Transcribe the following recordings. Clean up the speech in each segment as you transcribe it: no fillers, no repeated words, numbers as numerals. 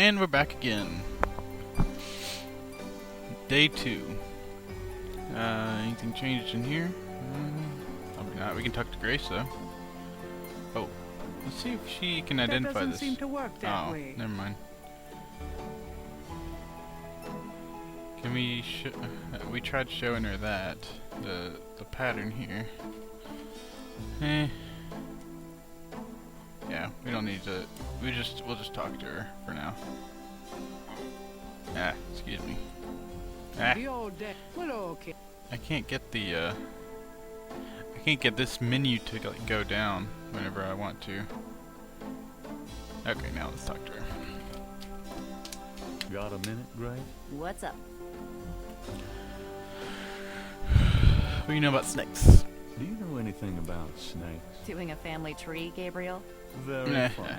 And we're back again. Day 2. Anything changed in here? Probably not. We can talk to Grace though. Oh, let's see if she can identify doesn't this. Seem to work that way. Never mind. Can we we tried showing her that the pattern here. Yeah, we don't need to. We'll just talk to her for now. Excuse me. The old deck. Well, okay. I can't get the I can't get this menu to go down whenever I want to. Okay, now let's talk to her. Got a minute, Grace? What's up? What do you know about snakes? Do you know anything about snakes? Doing a family tree, Gabriel? Very funny.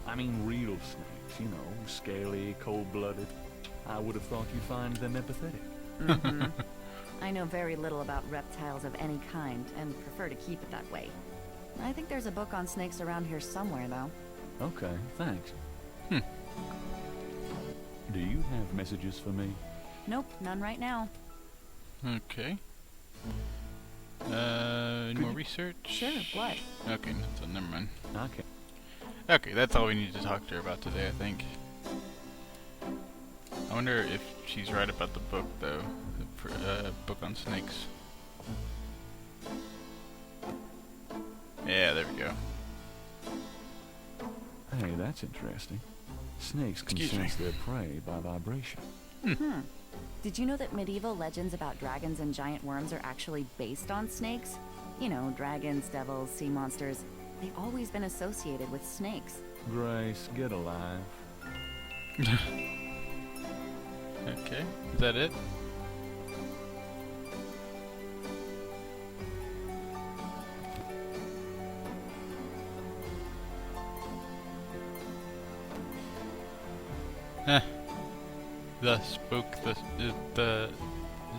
I mean real snakes, you know, scaly, cold-blooded. I would have thought you'd find them empathetic. Mm-hmm. I know very little about reptiles of any kind, and prefer to keep it that way. I think there's a book on snakes around here somewhere, though. Okay, thanks. Do you have messages for me? Nope, none right now. Okay. Any more research? Sure, what? Okay, so never mind. Okay. Okay, that's all we need to talk to her about today, I think. I wonder if she's right about the book, though. The book on snakes. Yeah, there we go. Hey, that's interesting. Snakes can sense their prey by vibration. Did you know that medieval legends about dragons and giant worms are actually based on snakes? You know, dragons, devils, sea monsters. They've always been associated with snakes. Grace, get alive. Okay, is that it? Thus spoke the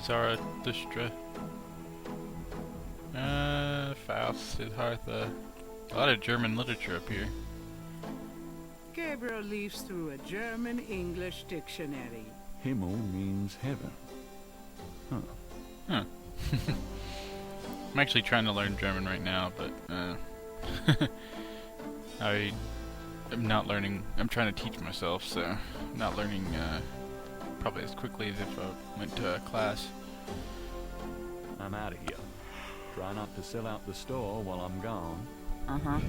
Zarathustra. Faust, Siddhartha. A lot of German literature up here. Gabriel leafs through a German-English dictionary. Himmel means heaven. Huh. I'm actually trying to learn German right now, but I am not learning. I'm trying to teach myself, so I'm not learning probably as quickly as if I went to a class. I'm out of here. Try not to sell out the store while I'm gone. Uh-huh.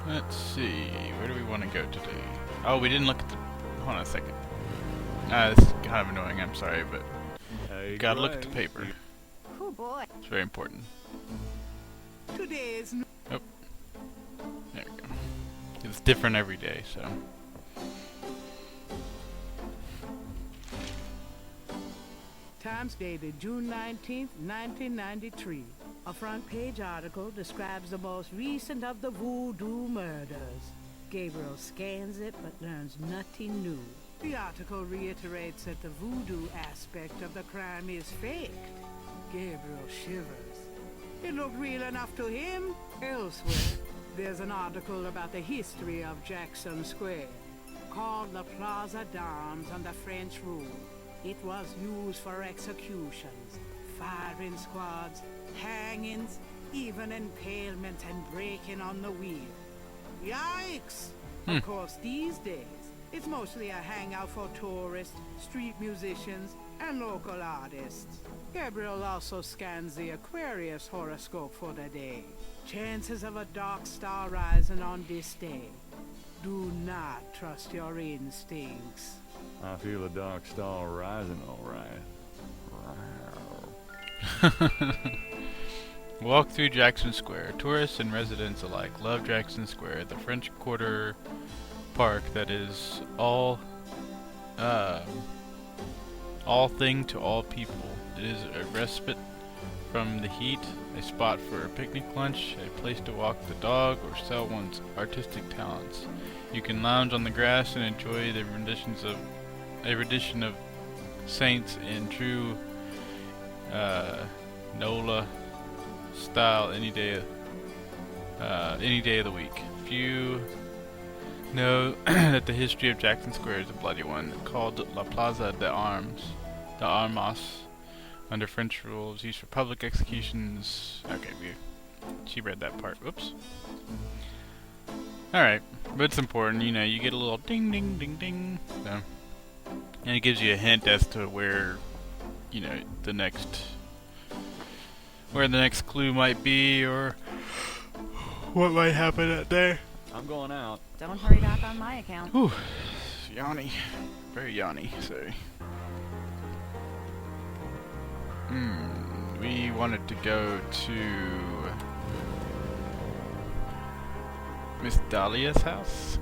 Let's see, where do we want to go today? Oh, we didn't look at the... Hold on a second. This is kind of annoying, I'm sorry, but... Hey, gotta look at the paper. Oh boy. It's very important. Today's Oh. There we go. It's different every day, so... Times dated June 19th, 1993. A front-page article describes the most recent of the Voodoo murders. Gabriel scans it but learns nothing new. The article reiterates that the voodoo aspect of the crime is faked. Gabriel shivers. It looked real enough to him. Elsewhere, there's an article about the history of Jackson Square, called the Plaza d'Armes under French rule. It was used for executions, firing squads, hangings, even impalement and breaking on the wheel. Yikes! Of course, these days, it's mostly a hangout for tourists, street musicians, and local artists. Gabriel also scans the Aquarius horoscope for the day. Chances of a dark star rising on this day. Do not trust your instincts. I feel a dark star rising, all right. Walk through Jackson Square. Tourists and residents alike love Jackson Square, the French Quarter park that is all thing to all people. It is a respite from the heat, a spot for a picnic lunch, a place to walk the dog or sell one's artistic talents. You can lounge on the grass and enjoy the rendition of saints in true Nola style any day any day of the week. If you know that the history of Jackson Square is a bloody one, called La Plaza de Armas, under French rule, was used for public executions. Okay, she read that part. Whoops. Alright, but it's important, you know, you get a little ding ding ding ding. So, and it gives you a hint as to where, you know, the next clue might be, or what might happen that day. I'm going out. Don't hurry back on my account. Whew. Yawny. Very yawny, sorry. We wanted to go to Miss Dahlia's house?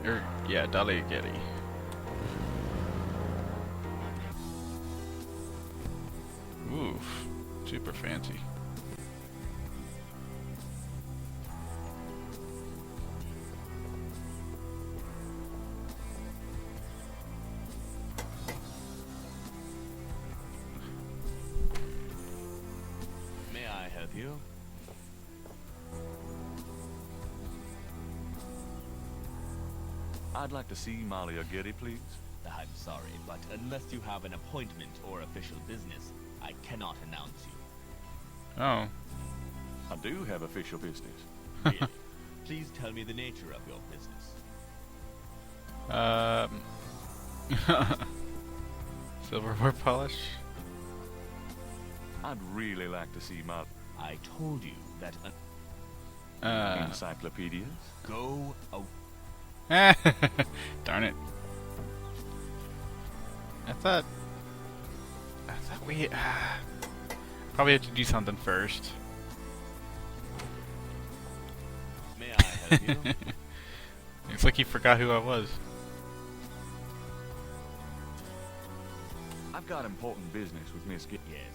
Yeah, Dahlia Getty. Oof. Super fancy. May I help you? I'd like to see Malia Getty, please. I'm sorry, but unless you have an appointment or official business, I cannot announce you. Oh. I do have official business. Really? Please tell me the nature of your business. Silverware polish? I'd really like to see my I told you that encyclopedias. go away. Darn it. I thought we probably have to do something first. May I help you? Looks like he forgot who I was. I've got important business with Miss Getty. Yes.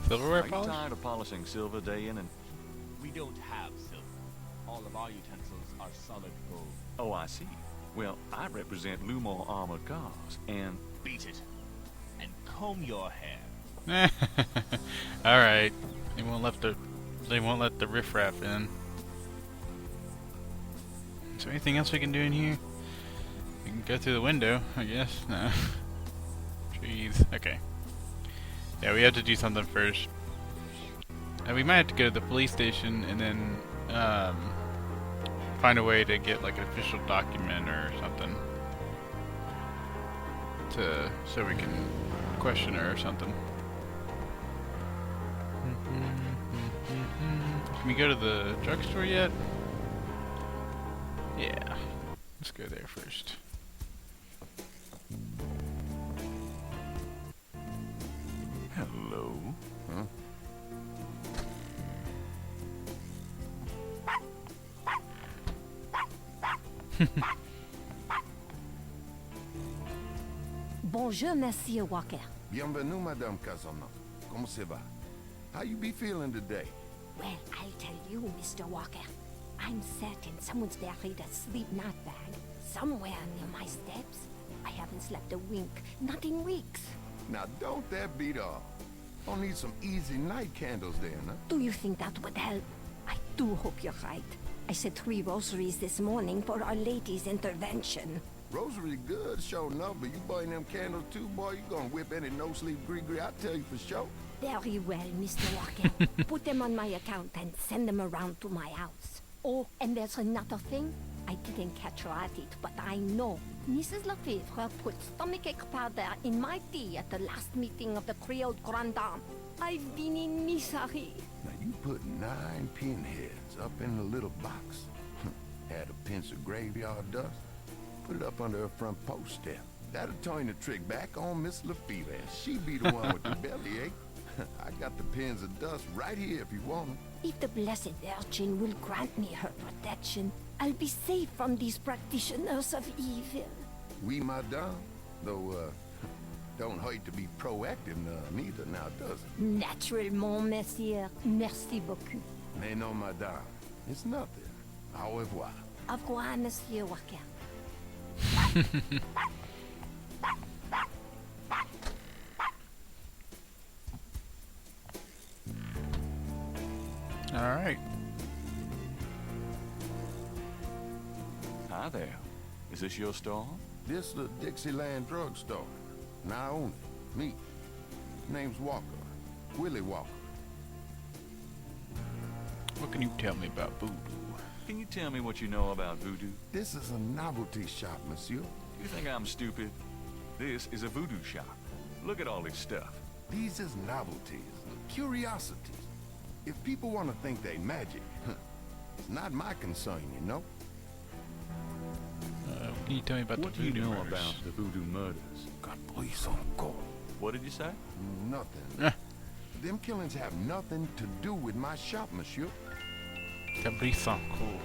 Silverware Are you polish? tired of polishing silver day in and... We don't have silver. All of our utensils are solid gold. Oh, I see. Well, I represent Lumor Armored Cars, and... Beat it. And comb your hair. Alright. They won't let the riffraff in. Is there anything else we can do in here? We can go through the window, I guess. No. Trees. Okay. Yeah, we have to do something first. We might have to go to the police station and then find a way to get like an official document or something so we can question her or something. Can we go to the drugstore yet? Yeah. Let's go there first. Hello? Huh? Bonjour, Monsieur Walker. Bienvenue, Madame Casanova. Comment ça va? How you be feeling today? Well, I'll tell you, Mr. Walker. I'm certain someone's buried a sleep not bag somewhere near my steps. I haven't slept a wink, not in weeks. Now, don't that beat all. I'll need some easy night candles then, huh? Do you think that would help? I do hope you're right. I said 3 rosaries this morning for Our Lady's intervention. Rosary good, sure enough, but you burn them candles too, boy, you gonna whip any no-sleep gree-gree, I tell you for sure. Very well, Mr. Walker. Put them on my account and send them around to my house. Oh, and there's another thing. I didn't catch her at it, but I know. Mrs. Lefebvre put stomachache powder in my tea at the last meeting of the Creole Grand Dame. I've been in misery. Now, you put 9 pinheads up in a little box. Add a pinch of graveyard dust. Put it up under her front post step. That'll turn the trick back on Miss Lefebvre, and she be the one with the bellyache. I got the pins of dust right here if you want them. If the Blessed Virgin will grant me her protection, I'll be safe from these practitioners of evil. Oui, madame. Though, don't hurt to be proactive neither, now, does it? Naturellement, monsieur. Merci beaucoup. Mais non, madame. It's nothing. Au revoir. Au revoir, Monsieur Walker. Hi there. Is this your store? This the Dixieland drugstore. And I own it. Me. Name's Walker. Willie Walker. What can you tell me about Voodoo? Can you tell me what you know about voodoo? This is a novelty shop, monsieur. You think I'm stupid? This is a voodoo shop. Look at all this stuff. These is novelties, curiosities. If people want to think they magic, it's not my concern, you know? Can you tell me about What the do you Voodoo know murders? about the voodoo murders? Caprice on call. What did you say? Nothing. Them killings have nothing to do with my shop, monsieur. Cabrison, cool.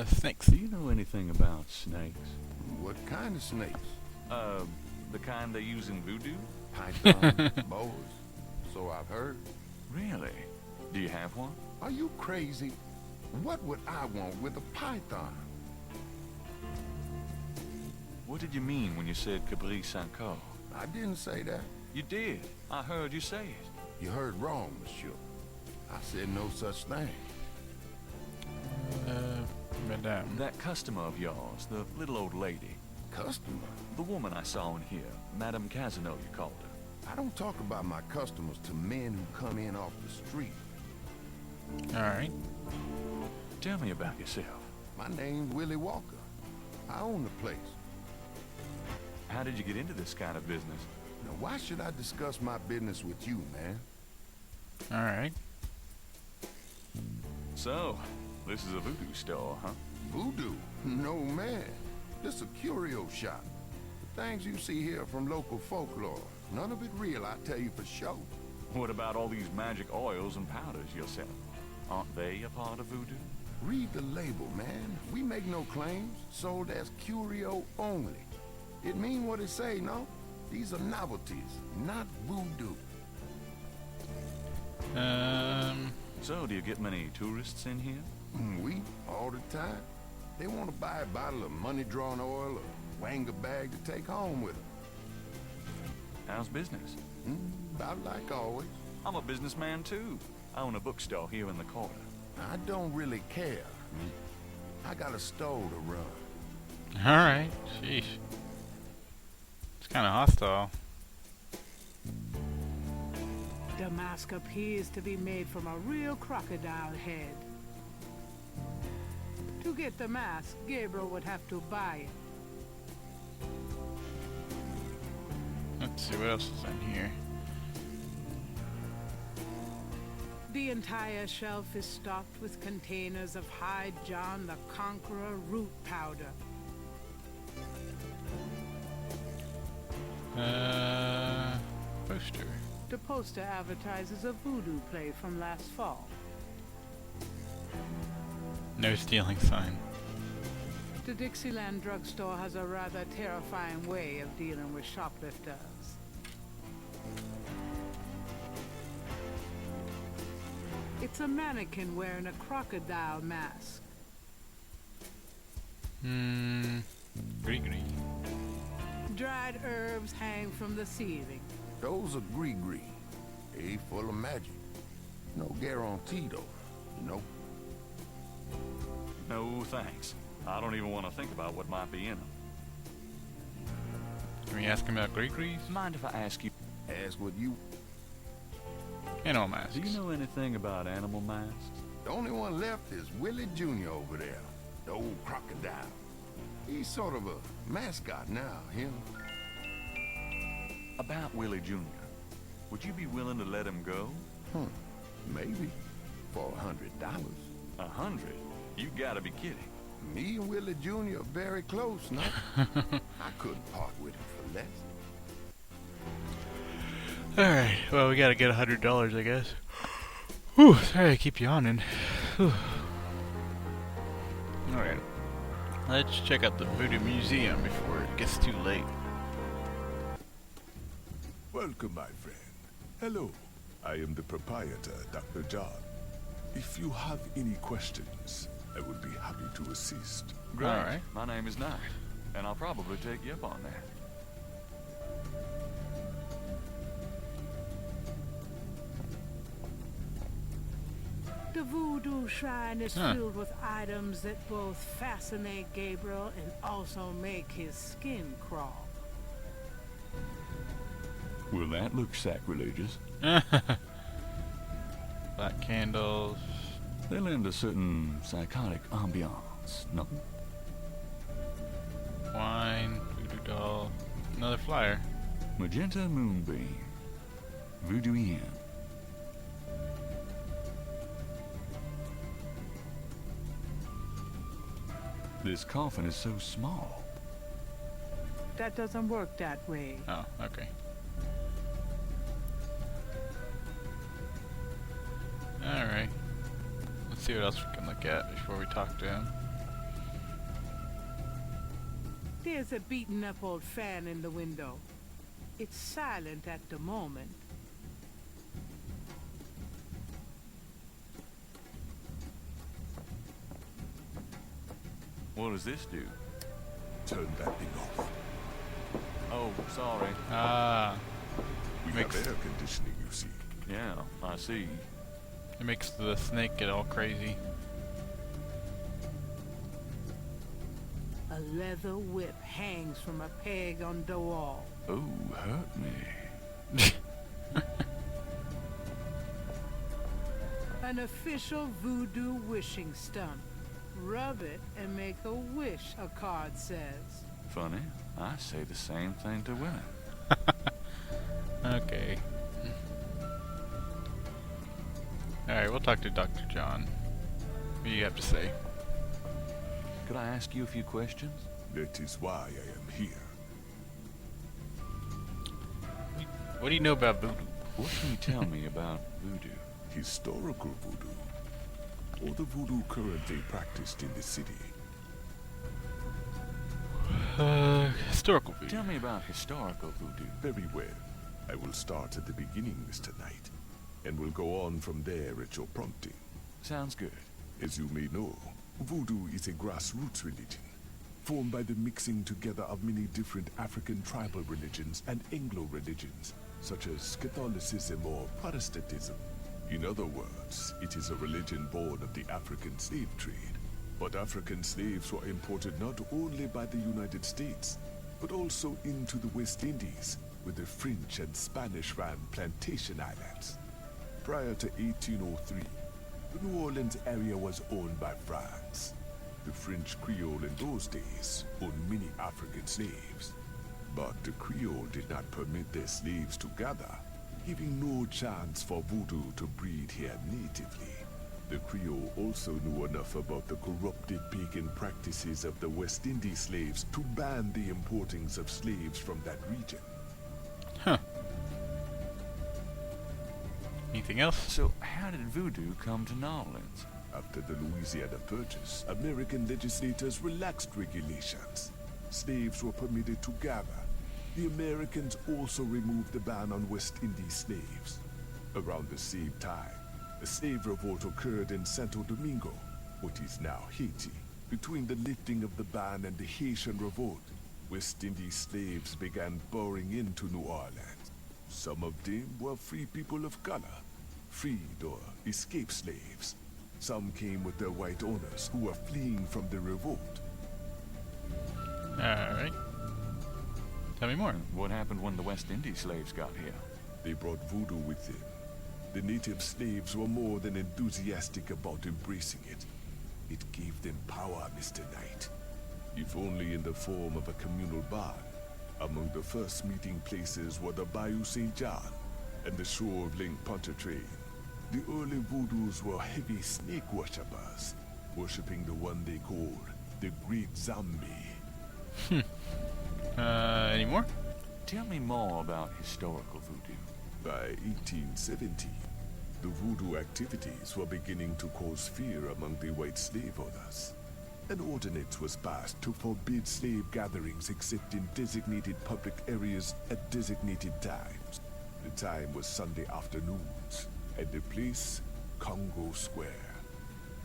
Snakes. Do you know anything about snakes? What kind of snakes? The kind they use in voodoo? Python, boas. So I've heard. Really? Do you have one? Are you crazy? What would I want with a python? What did you mean when you said Cabri Sanko? I didn't say that. You did. I heard you say it. You heard wrong, monsieur. I said no such thing. Madame. That customer of yours, the little old lady, Customer? the woman I saw in here, Madame Casino, you called her. I don't talk about my customers to men who come in off the street. Alright. Tell me about yourself. My name's Willie Walker. I own the place. How did you get into this kind of business? Now, why should I discuss my business with you, man? Alright. So, this is a voodoo store, huh? Voodoo? No, man. This is a curio shop. The things you see here from local folklore. None of it real, I tell you for sure. What about all these magic oils and powders you're selling? Aren't they a part of voodoo? Read the label, man. We make no claims. Sold as curio only. It mean what it say, no? These are novelties, not voodoo. So, do you get many tourists in here? We, all the time. They want to buy a bottle of money-drawn oil or wang a bag to take home with them. How's business? About like always. I'm a businessman, too. I own a bookstore here in the quarter. I don't really care. I got a store to run. Alright. Sheesh. It's kind of hostile. The mask appears to be made from a real crocodile head. To get the mask, Gabriel would have to buy it. Let's see what else is in here. The entire shelf is stocked with containers of High John the Conqueror root powder. Poster. The poster advertises a voodoo play from last fall. No stealing sign. The Dixieland drugstore has a rather terrifying way of dealing with shoplifters. It's a mannequin wearing a crocodile mask. Gree. Dried herbs hang from the ceiling. Those are gree-gree. They full of magic. No guarantee, though. You know? No, thanks. I don't even want to think about what might be in them. Can we ask him about Gree-Grees? Mind if I ask you, Ask what you... Animal masks. do you know anything about animal masks? The only one left is Willie Jr. over there. The old crocodile. He's sort of a mascot now, him. About Willie Jr., would you be willing to let him go? Maybe. For $100. 100? You gotta be kidding. Me and Willie Jr. are very close, no? I couldn't part with him for less. Alright, well, we gotta get $100, I guess. Whew, sorry I keep yawning. Alright, let's check out the Voodoo Museum before it gets too late. Welcome, my friend. Hello. I am the proprietor, Dr. John. If you have any questions, I would be happy to assist. Great. Alright. My name is Knight, and I'll probably take you up on that. The The Voodoo Shrine is Huh. filled with items that both fascinate Gabriel and also make his skin crawl. Well, that looks sacrilegious. Black candles. They lend a certain psychotic ambiance, no? Wine. Voodoo doll. Another flyer. Magenta moonbeam. Voodoo Inn. This coffin is so small. That doesn't work that way. Oh, okay. Alright. Let's see what else we can look at before we talk to him. There's a beaten up old fan in the window. It's silent at the moment. What does this do? Turn that thing off. Oh, sorry. Ah, We Makes- have air conditioning, you see. Yeah, I see. it makes the snake get all crazy. A leather whip hangs from a peg on the wall. Oh, hurt me. An official voodoo wishing stump. Rub it and make a wish, a card says. Funny, I say the same thing to women. Okay. Alright, we'll talk to Dr. John. What do you have to say? Could I ask you a few questions? That is why I am here. What do you know about voodoo? What can you tell me about voodoo? Historical voodoo, or the voodoo currently practiced in the city. Historical voodoo. Tell me about historical voodoo. Very well. I will start at the beginning, Mr. Knight, and will go on from there at your prompting. Sounds good. As you may know, voodoo is a grassroots religion, formed by the mixing together of many different African tribal religions and Anglo religions, such as Catholicism or Protestantism. In other words, it is a religion born of the African slave trade. But African slaves were imported not only by the United States, but also into the West Indies, where the French and Spanish ran plantation islands. Prior to 1803, the New Orleans area was owned by France. The French Creole in those days owned many African slaves. But the Creole did not permit their slaves to gather, giving no chance for voodoo to breed here natively. The Creole also knew enough about the corrupted pagan practices of the West Indies slaves to ban the importings of slaves from that region. Huh. Anything else? So, how did voodoo come to New Orleans? After the Louisiana Purchase, American legislators relaxed regulations. Slaves were permitted to gather. The Americans also removed the ban on West Indies slaves. Around the same time, a slave revolt occurred in Santo Domingo, what is now Haiti. Between the lifting of the ban and the Haitian Revolt, West Indies slaves began pouring into New Orleans. Some of them were free people of color, freed or escaped slaves. Some came with their white owners who were fleeing from the revolt. Alright. Tell me more. What happened when the West Indies slaves got here? They brought voodoo with them. The native slaves were more than enthusiastic about embracing it. It gave them power, Mr. Knight. If only in the form of a communal bond. Among the first meeting places were the Bayou St. John and the shore of Lake Pontchartrain. The early voodoos were heavy snake worshippers, worshipping the one they called the Great Zombie. Any more? Tell me more about historical voodoo. By 1870, the voodoo activities were beginning to cause fear among the white slave owners. An ordinance was passed to forbid slave gatherings except in designated public areas at designated times. The time was Sunday afternoons, and the place, Congo Square.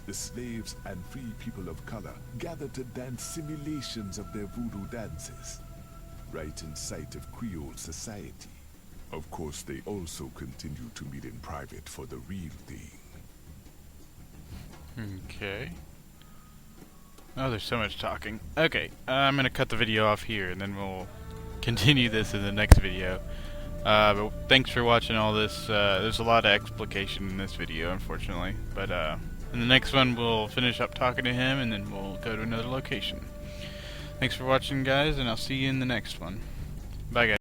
The slaves and free people of color gathered to dance simulations of their voodoo dances, right in sight of Creole society. Of course, they also continued to meet in private for the real thing. Okay. Oh, there's so much talking. Okay, I'm gonna cut the video off here, and then we'll continue this in the next video. But thanks for watching all this. There's a lot of explication in this video, unfortunately. But in the next one, we'll finish up talking to him, and then we'll go to another location. Thanks for watching, guys, and I'll see you in the next one. Bye, guys.